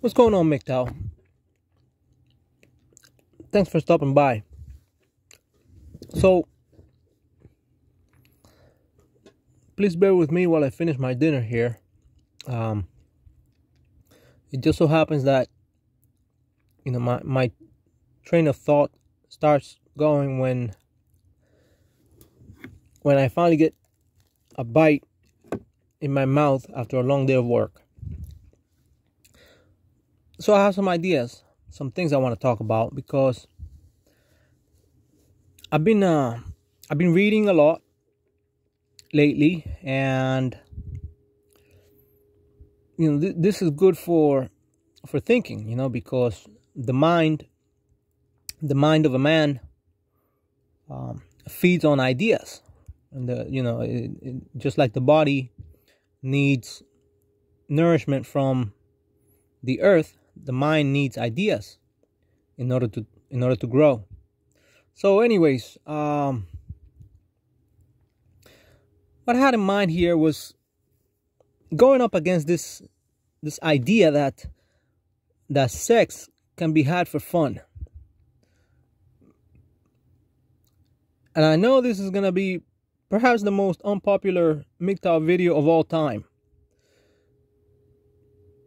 What's going on, MGTOW? Thanks for stopping by. So, please bear with me while I finish my dinner here. It just so happens that, my train of thought starts going when I finally get a bite in my mouth after a long day of work. So I have some ideas, some things I want to talk about, because I've been reading a lot lately, and this is good for thinking, because the mind of a man feeds on ideas, and just like the body needs nourishment from the earth, the mind needs ideas in order to grow. So anyways, what I had in mind here was going up against this idea that sex can be had for fun. And I know this is going to be perhaps the most unpopular MGTOW video of all time,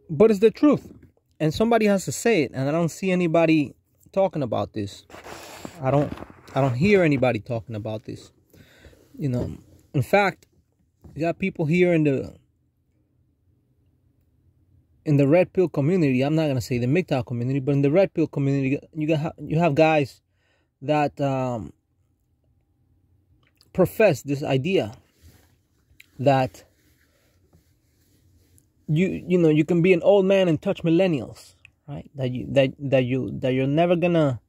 but it's the truth, and somebody has to say it, and I don't see anybody talking about this. I don't hear anybody talking about this. In fact, you got people here in the red pill community. I'm not gonna say the MGTOW community, but in the red pill community, you have guys that profess this idea that you can be an old man and touch millennials, right? That you're never gonna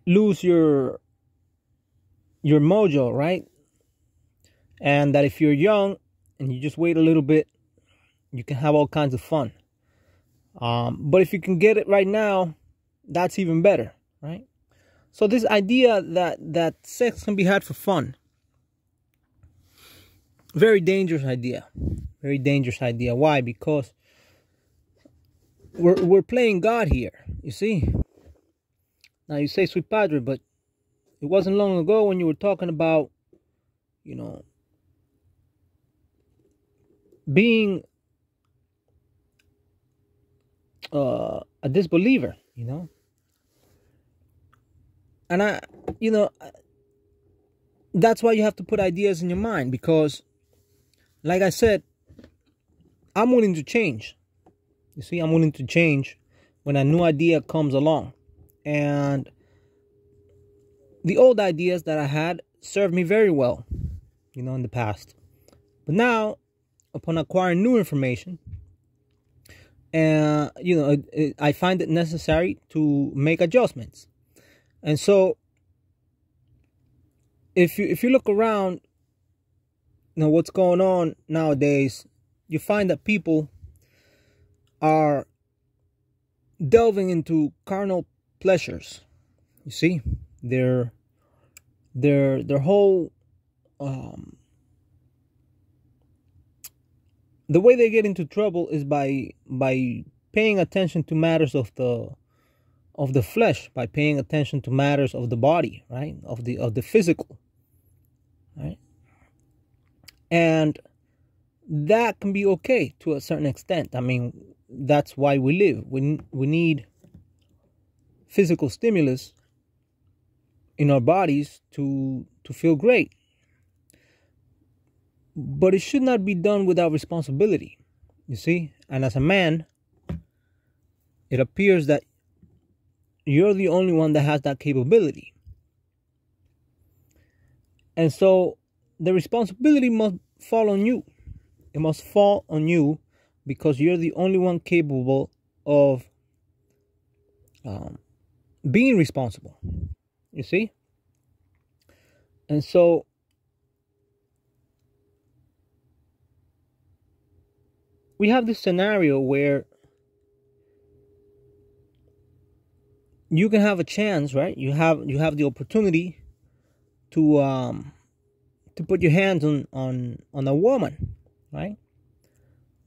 lose your mojo, right? And that if you're young and you just wait a little bit, you can have all kinds of fun. But if you can get it right now, that's even better, right? So this idea that sex can be had for fun, very dangerous idea. Very dangerous idea. Why? Because we're playing God here, you see. Now you say, sweet padre, but it wasn't long ago when you were talking about, being a disbeliever, and that's why you have to put ideas in your mind, because like I said, I'm willing to change. You see, I'm willing to change when a new idea comes along. And the old ideas that I had served me very well, in the past. But now, upon acquiring new information, I find it necessary to make adjustments. And so, if you look around, what's going on nowadays, you find that people are delving into carnal pleasures. You see, their whole the way they get into trouble is by paying attention to matters of the flesh, by paying attention to matters of the body, right, of the physical, right. And that can be okay to a certain extent. I mean, that's why we live. We need physical stimulus in our bodies to feel great. But it should not be done without responsibility, you see. And as a man, it appears that you're the only one that has that capability. And so the responsibility must fall on you. It must fall on you, because you're the only one capable of being responsible, you see. And so we have this scenario where you can have a chance, right? You have the opportunity to put your hands on a woman, right?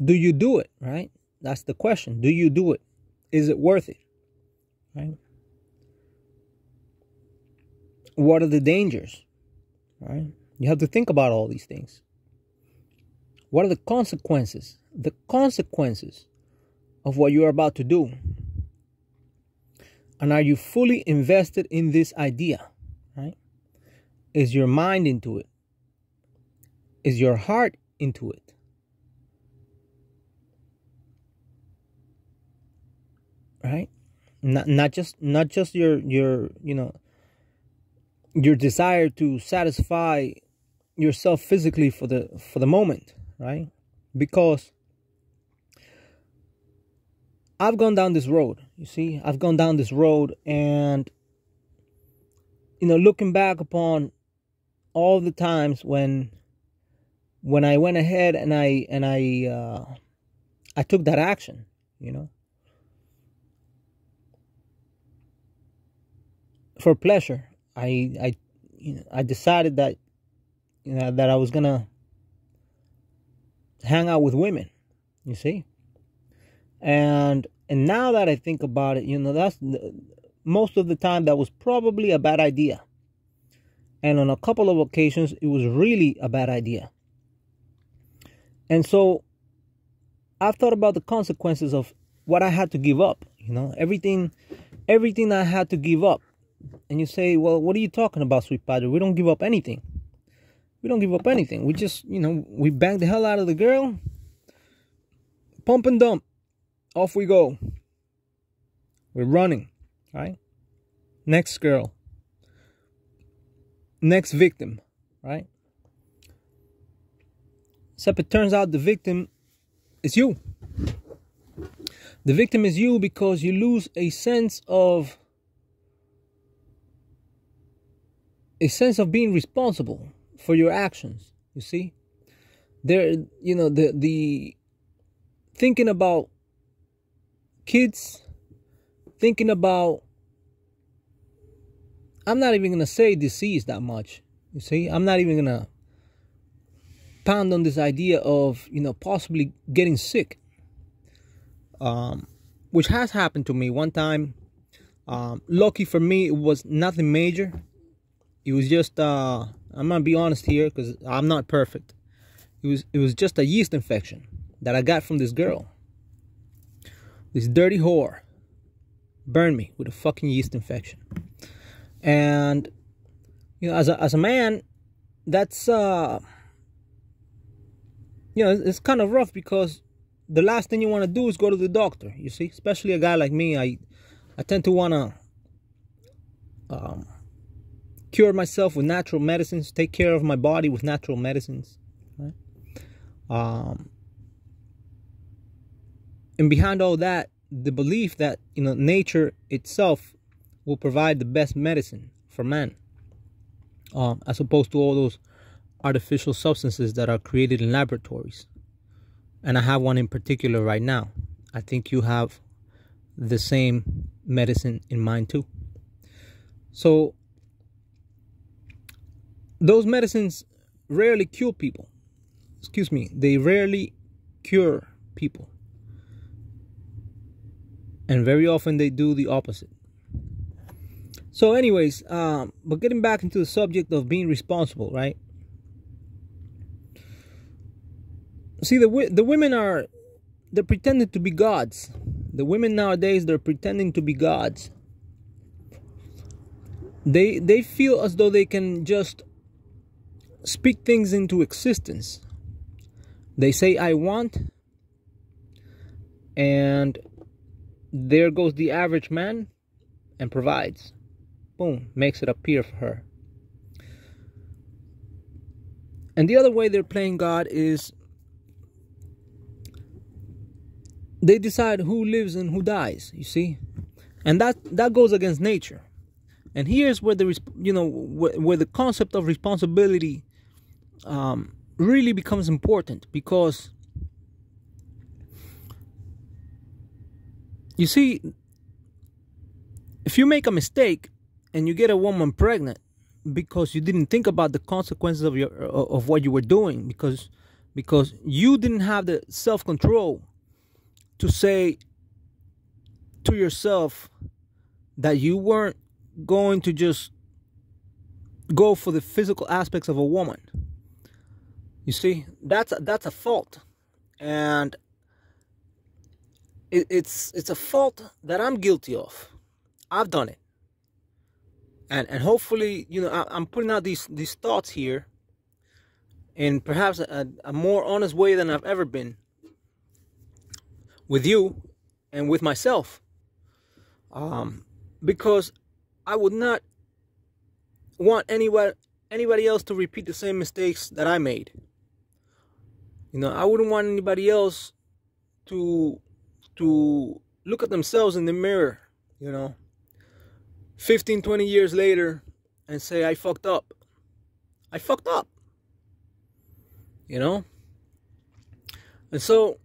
do you do it, right? That's the question. Do you do it? Is it worth it, right? What are the dangers, right? You have to think about all these things. What are the consequences? The consequences of what you are about to do. And are you fully invested in this idea, right? Is your mind into it? Is your heart into it? Right? Not just your your desire to satisfy yourself physically for the moment, right? Because I've gone down this road, you see, I've gone down this road, and looking back upon all the times when I went ahead and I took that action, for pleasure. I decided that that I was gonna hang out with women, you see. And now that I think about it, that's most of the time that was probably a bad idea. And on a couple of occasions, it was really a bad idea. And so I've thought about the consequences of what I had to give up, everything I had to give up. And you say, well, what are you talking about, sweet padre? We don't give up anything. We don't give up anything. We just, we bang the hell out of the girl, pump and dump. Off we go. We're running, right? Next girl. Next victim, right? Except it turns out the victim is you. The victim is you because you lose a sense of being responsible for your actions. You see, there, the thinking about kids, thinking about, I'm not even gonna say disease that much. You see, I'm not even gonna pound on this idea of possibly getting sick, which has happened to me one time. Lucky for me, it was nothing major. It was just I'm gonna be honest here because I'm not perfect. It was just a yeast infection that I got from this girl. This dirty whore burned me with a fucking yeast infection. And as a man, that's it's kind of rough, because the last thing you want to do is go to the doctor, you see, especially a guy like me. I tend to want to cure myself with natural medicines, take care of my body with natural medicines, right? And behind all that, the belief that nature itself will provide the best medicine for man, as opposed to all those artificial substances that are created in laboratories. And I have one in particular right now. I think you have the same medicine in mind too. So those medicines rarely cure people. Excuse me, they rarely cure people. And very often they do the opposite. So anyways, but getting back into the subject of being responsible, right? See, the women they're pretending to be gods. The women nowadays, they're pretending to be gods. They feel as though they can just speak things into existence. They say, I want, and there goes the average man and provides. Boom, makes it appear for her. And the other way they're playing God is they decide who lives and who dies, you see? And that goes against nature. And here's where where the concept of responsibility really becomes important, because you see, if you make a mistake and you get a woman pregnant because you didn't think about the consequences of what you were doing, because because you didn't have the self-control to say to yourself that you weren't going to just go for the physical aspects of a woman. You see, that's a fault, and it's a fault that I'm guilty of. I've done it, and hopefully, I'm putting out these thoughts here in perhaps a more honest way than I've ever been with you and with myself, because I would not want anybody else to repeat the same mistakes that I made. I wouldn't want anybody else to look at themselves in the mirror, 15, 20 years later and say, I fucked up. I fucked up. And so,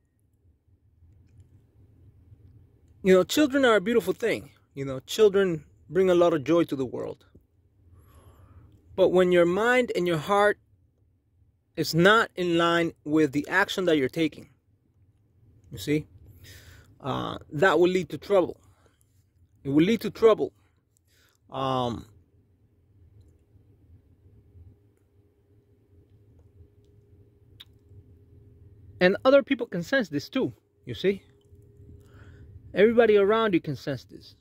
children are a beautiful thing. Children bring a lot of joy to the world. But when your mind and your heart is not in line with the action that you're taking, you see, that will lead to trouble. It will lead to trouble. And other people can sense this too, you see. Everybody around you can sense this.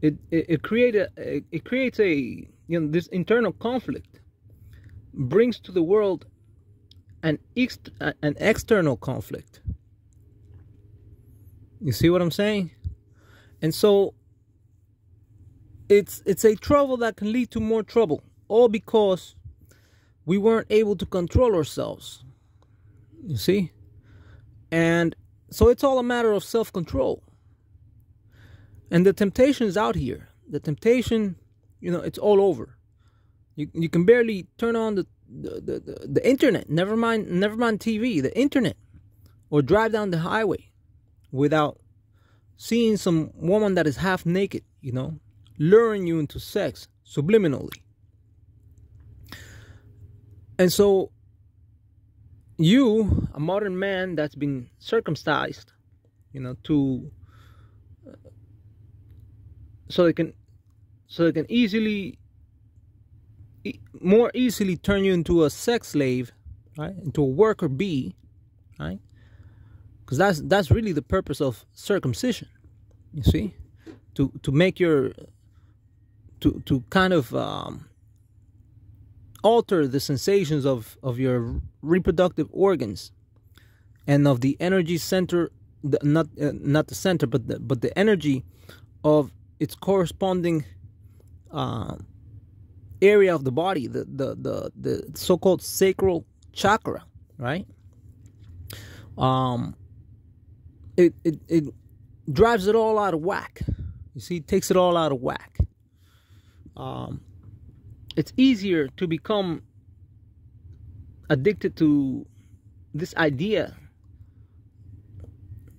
It creates a this internal conflict, brings to the world an external conflict. You see what I'm saying? And so it's a trouble that can lead to more trouble, all because we weren't able to control ourselves. You see? And so it's all a matter of self-control. And the temptation is out here. The temptation, it's all over. You can barely turn on the internet, never mind TV, the internet, or drive down the highway without seeing some woman that is half naked, luring you into sex subliminally. And so you, a modern man that's been circumcised, so they can more easily turn you into a sex slave, right? Into a worker bee, right? Because that's really the purpose of circumcision, you see, to make to kind of alter the sensations of your reproductive organs and of the energy center, not the center, but the energy of its corresponding area of the body, the so-called sacral chakra, right? It drives it all out of whack. You see, it takes it all out of whack. It's easier to become addicted to this idea,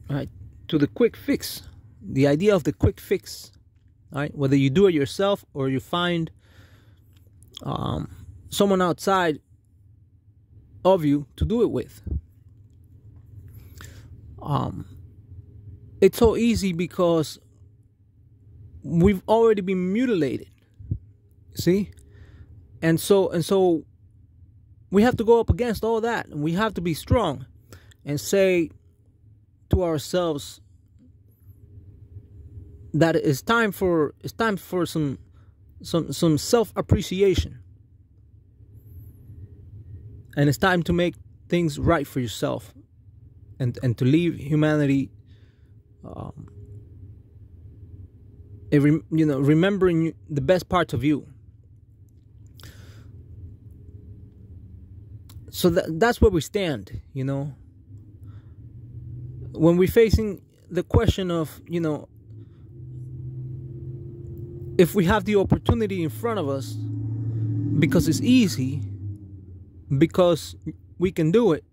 right? To the quick fix, the idea of the quick fix. Right? Whether you do it yourself or you find someone outside of you to do it with. It's so easy because we've already been mutilated. See? And so we have to go up against all that, and we have to be strong and say to ourselves that it's time for some self-appreciation, and it's time to make things right for yourself, and to leave humanity, remembering the best parts of you. So that's where we stand, when we're facing the question of, if we have the opportunity in front of us because it's easy, because we can do it,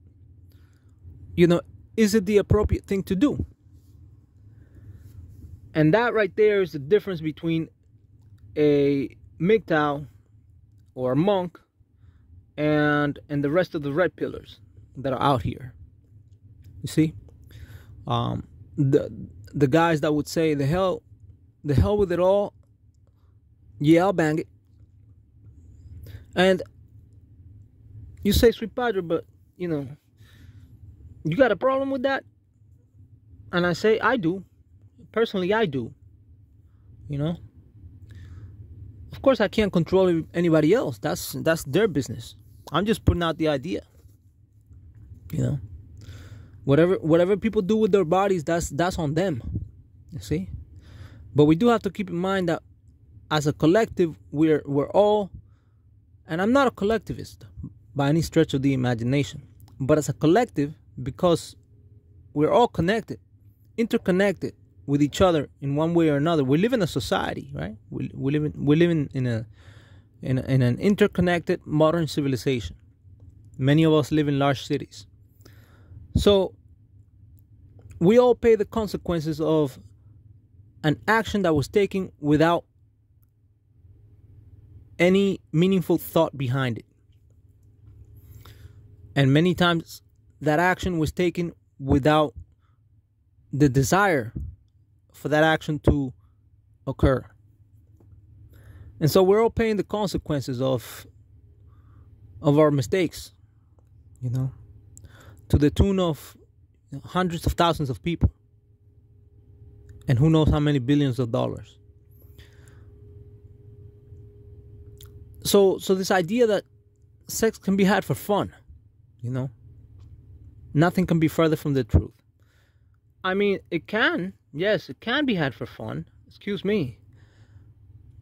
is it the appropriate thing to do? And that right there is the difference between a MGTOW or a monk and the rest of the red pillars that are out here. You see, the guys that would say the hell with it all. Yeah, I'll bang it. And you say, Sweet Padre, but you got a problem with that? And I say, I do. Personally, I do. Of course, I can't control anybody else. That's their business. I'm just putting out the idea. Whatever people do with their bodies, that's on them. You see? But we do have to keep in mind that as a collective, we're all, and I'm not a collectivist by any stretch of the imagination, but as a collective, because we're all connected, interconnected with each other in one way or another. We live in a society, right? We live in an interconnected modern civilization. Many of us live in large cities. So we all pay the consequences of an action that was taken without any meaningful thought behind it. And many times that action was taken without the desire for that action to occur. And so we're all paying the consequences of our mistakes, to the tune of hundreds of thousands of people, and who knows how many billions of dollars. So this idea that sex can be had for fun, nothing can be further from the truth. I mean, it can be had for fun. Excuse me.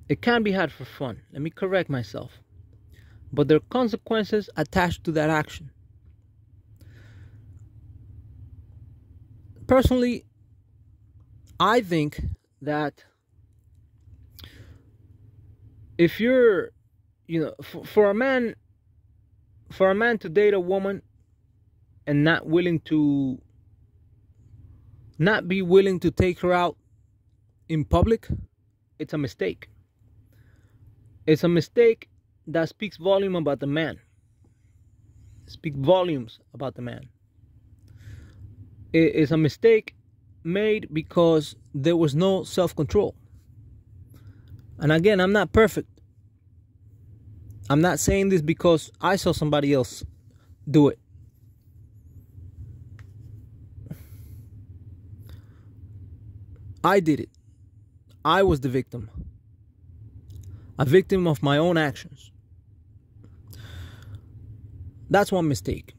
It can be had for fun. Let me correct myself. But there are consequences attached to that action. Personally, I think that if you're, for a man to date a woman and not be willing to take her out in public, it's a mistake. It's a mistake that speaks volume about the man. Speak volumes about the man. It is a mistake made because there was no self-control. And again, I'm not perfect. I'm not saying this because I saw somebody else do it. I did it. I was the victim. A victim of my own actions. That's one mistake.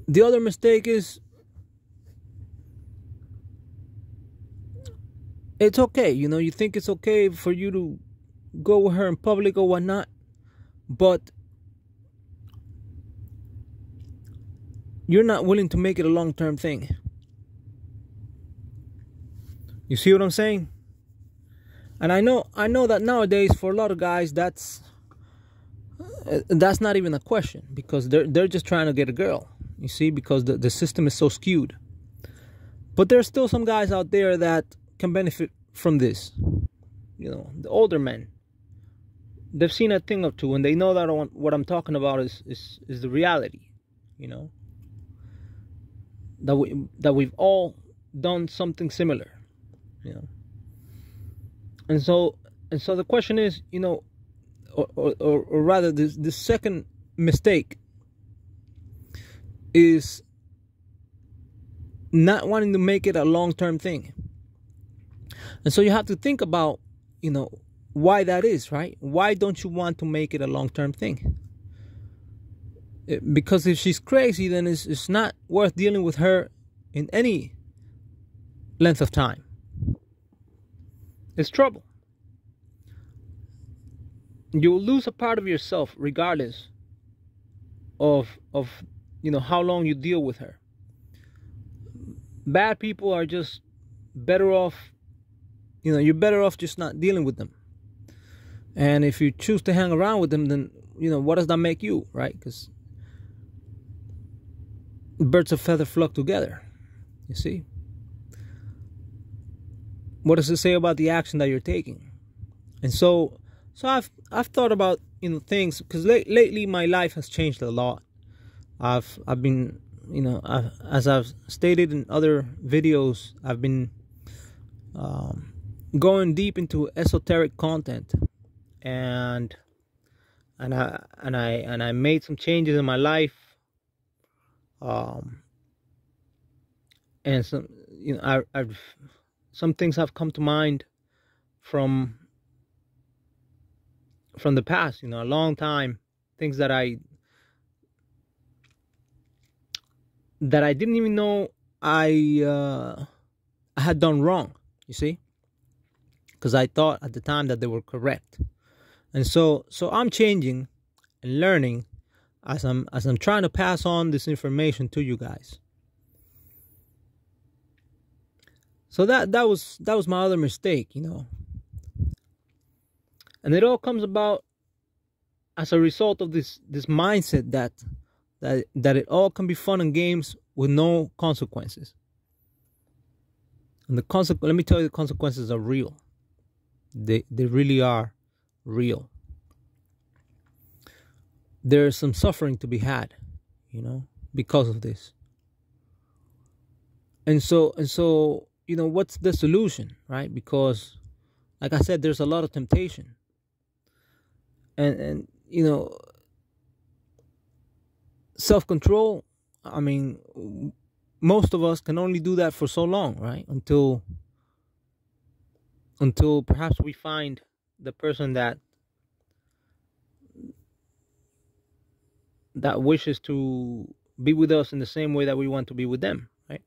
The other mistake is, it's okay. You think it's okay for you to go with her in public or whatnot, but you're not willing to make it a long-term thing. You see what I'm saying? And I know that nowadays for a lot of guys that's not even a question, because they're just trying to get a girl. You see, because the system is so skewed. But there's still some guys out there that can benefit from this. The older men. They've seen a thing or two, and they know that what I'm talking about is the reality. That we've all done something similar. And so the question is, or rather, this second mistake is not wanting to make it a long-term thing. And so you have to think about, why that is, right? Why don't you want to make it a long-term thing? Because if she's crazy, then it's not worth dealing with her in any length of time. It's trouble. You'll lose a part of yourself regardless of how long you deal with her. Bad people are just better off, you're better off just not dealing with them. And if you choose to hang around with them, then, what does that make you, right? Because birds of feather flock together, you see? What does it say about the action that you're taking? And so I've thought about things, because lately my life has changed a lot. I've been, as I've stated in other videos, I've been going deep into esoteric content, and I made some changes in my life, and some, I've some things have come to mind from the past, a long time, things that I didn't even know I had done wrong, you see, because I thought at the time that they were correct. And so I'm changing and learning as I'm trying to pass on this information to you guys. So that was my other mistake, and it all comes about as a result of this mindset that it all can be fun and games with no consequences. And let me tell you, the consequences are real. They really are real. There's some suffering to be had, because of this. And so what's the solution, right? Because, like I said, there's a lot of temptation. And self-control, I mean, most of us can only do that for so long, right? Until perhaps we find the person that wishes to be with us in the same way that we want to be with them, right?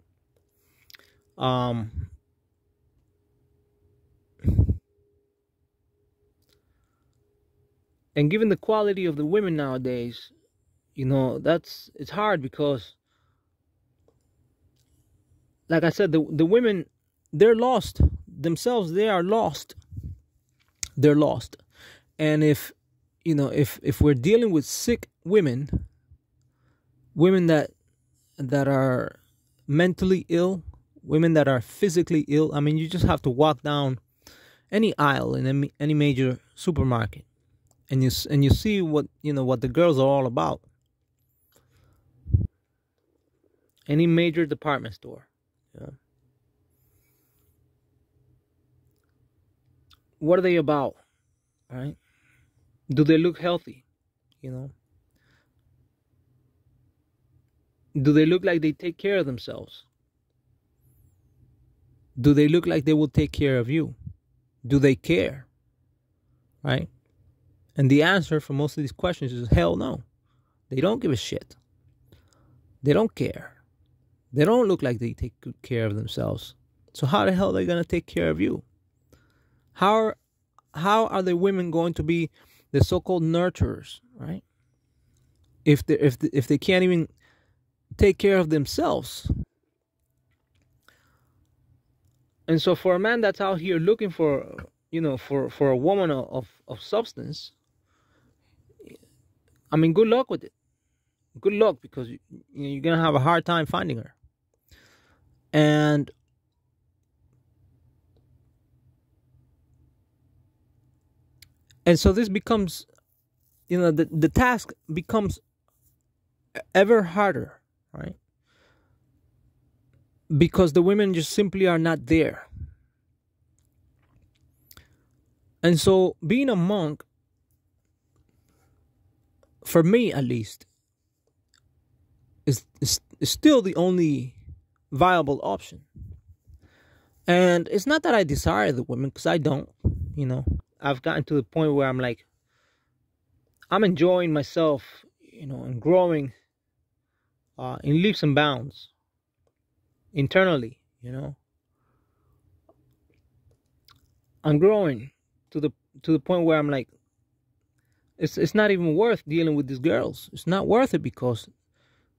And given the quality of the women nowadays, it's hard, because, like I said, the women, they're lost themselves. They are lost. They're lost. And if we're dealing with sick women that are mentally ill, women that are physically ill, I mean, you just have to walk down any aisle in any major supermarket, and you see what the girls are all about. Any major department store, what are they about, right? Do they look healthy? Do they look like they take care of themselves? Do they look like they will take care of you? Do they care? Right? And the answer for most of these questions is hell no. They don't give a shit. They don't care. They don't look like they take good care of themselves. So how the hell are they going to take care of you? How are the women going to be the so-called nurturers, right? If they can't even take care of themselves. And so for a man that's out here looking for a woman of substance, I mean, good luck with it. Good luck, because you're gonna have a hard time finding her. And so this becomes, the task becomes ever harder, right? Because the women just simply are not there. And so being a monk, for me at least, is still the only viable option. And it's not that I desire the women, because I don't. I've gotten to the point where I'm like, I'm enjoying myself, and growing in leaps and bounds internally. I'm growing to the point where I'm like, it's not even worth dealing with these girls. It's not worth it, because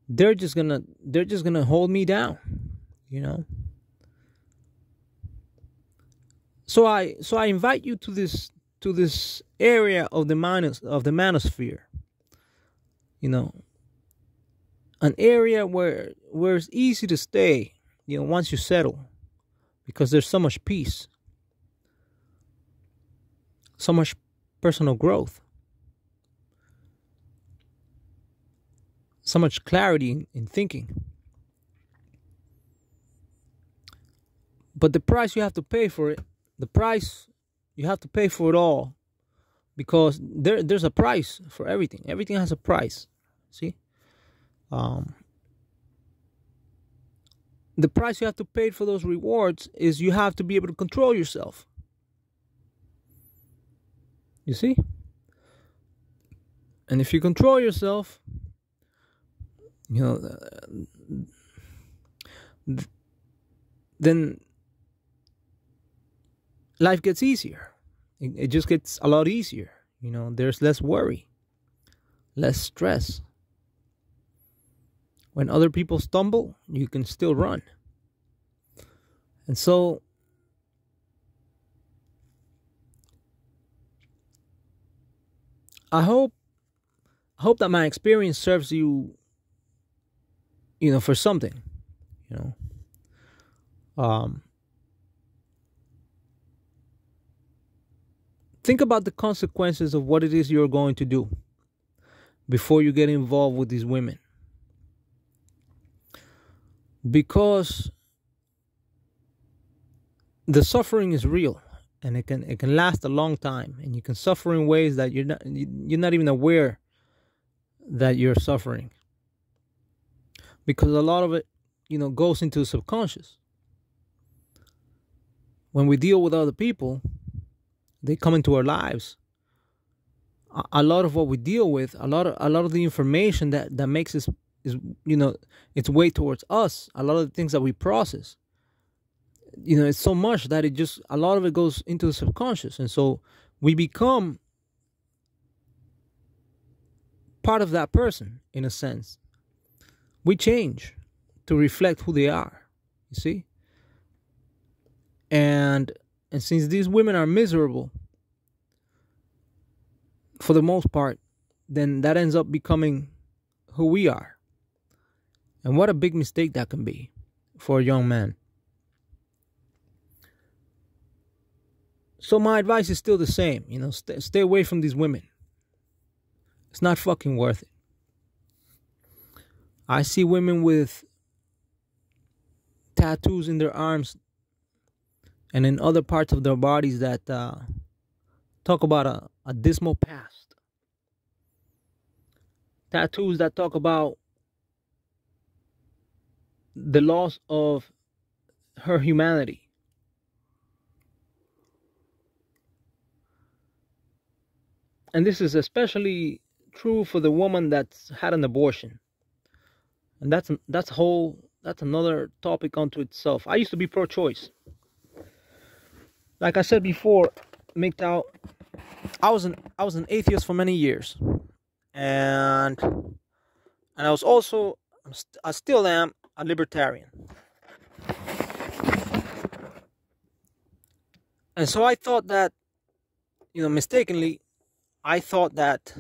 they're just gonna hold me down, So I invite you to this area of the manosphere, an area where it's easy to stay, once you settle, because there's so much peace, so much personal growth, so much clarity in thinking. But the price you have to pay for it, the price you have to pay for it all, because there's a price for everything. Everything has a price. See, the price you have to pay for those rewards is you have to be able to control yourself. You see, and if you control yourself, you know, then life gets easier. It just gets a lot easier. You know, there's less worry, less stress. When other people stumble, you can still run. And so, I hope that my experience serves you, you know, for something, you know. Think about the consequences of what it is you're going to do before you get involved with these women. Because the suffering is real, and it can last a long time, and you can suffer in ways that you're not even aware that you're suffering, because a lot of it, you know, goes into the subconscious. When we deal with other people, they come into our lives. A lot of what we deal with, a lot of the information that makes us, is, you know, its way towards us. A lot of the things that we process, you know, it's so much that a lot of it goes into the subconscious, and so we become part of that person in a sense. We change to reflect who they are. You see, and since these women are miserable for the most part, then that ends up becoming who we are. And what a big mistake that can be for a young man. So my advice is still the same. You know, stay away from these women. It's not fucking worth it. I see women with tattoos in their arms and in other parts of their bodies that talk about a dismal past. Tattoos that talk about the loss of her humanity. And this is especially true for the woman that's had an abortion. And that's another topic unto itself. I used to be pro-choice. Like I said before, MGTOW, I was an atheist for many years, and I was also, I still am, a libertarian. And so I thought that, you know, mistakenly, I thought that,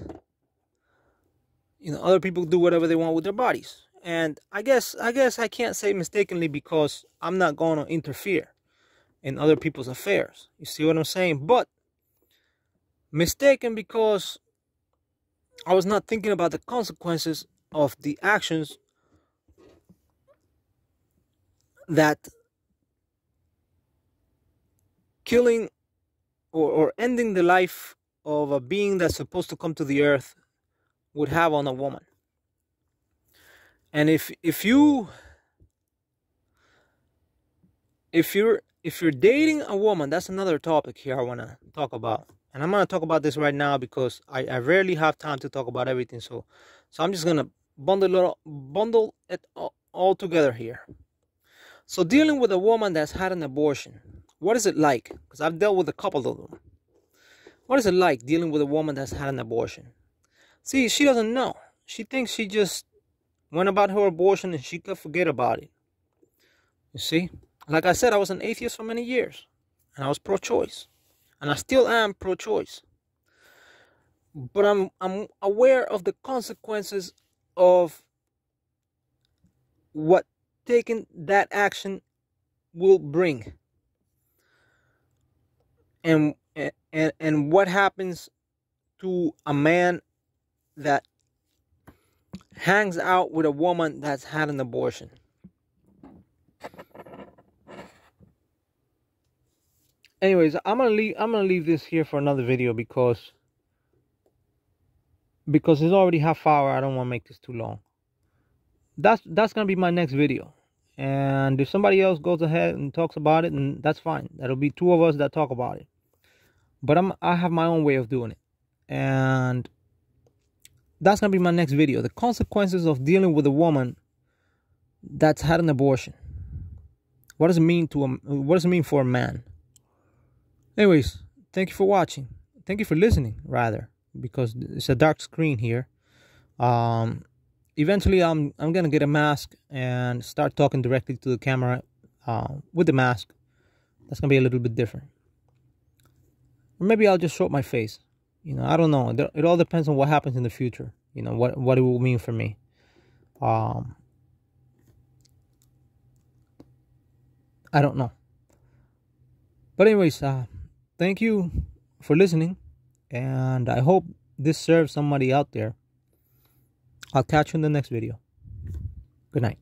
you know, other people do whatever they want with their bodies. And I guess I can't say mistakenly, because I'm not going to interfere in other people's affairs. You see what I'm saying? But mistaken because I was not thinking about the consequences of the actions that killing or ending the life of a being that's supposed to come to the earth would have on a woman. And if you're dating a woman, that's another topic here I want to talk about. And I'm going to talk about this right now because I rarely have time to talk about everything. So I'm just going to bundle it all together here. So dealing with a woman that's had an abortion, what is it like? Because I've dealt with a couple of them. What is it like dealing with a woman that's had an abortion? See, she doesn't know. She thinks she just went about her abortion and she could forget about it. You see? Like I said, I was an atheist for many years. And I was pro-choice. And I still am pro-choice. But I'm aware of the consequences of what taking that action will bring. And what happens to a man that hangs out with a woman that's had an abortion. Anyways, I'm gonna leave this here for another video because it's already half hour. I don't want to make this too long. That's gonna be my next video. And if somebody else goes ahead and talks about it, then that's fine. That'll be two of us that talk about it. But I have my own way of doing it. And that's gonna be my next video. The consequences of dealing with a woman that's had an abortion. What does it mean for a man? Anyways, thank you for watching. Thank you for listening, rather, because it's a dark screen here. Eventually, I'm gonna get a mask and start talking directly to the camera with the mask. That's gonna be a little bit different. Or maybe I'll just show up my face. You know, I don't know. It all depends on what happens in the future. You know, what it will mean for me. I don't know. But anyways, thank you for listening, and I hope this serves somebody out there. I'll catch you in the next video. Good night.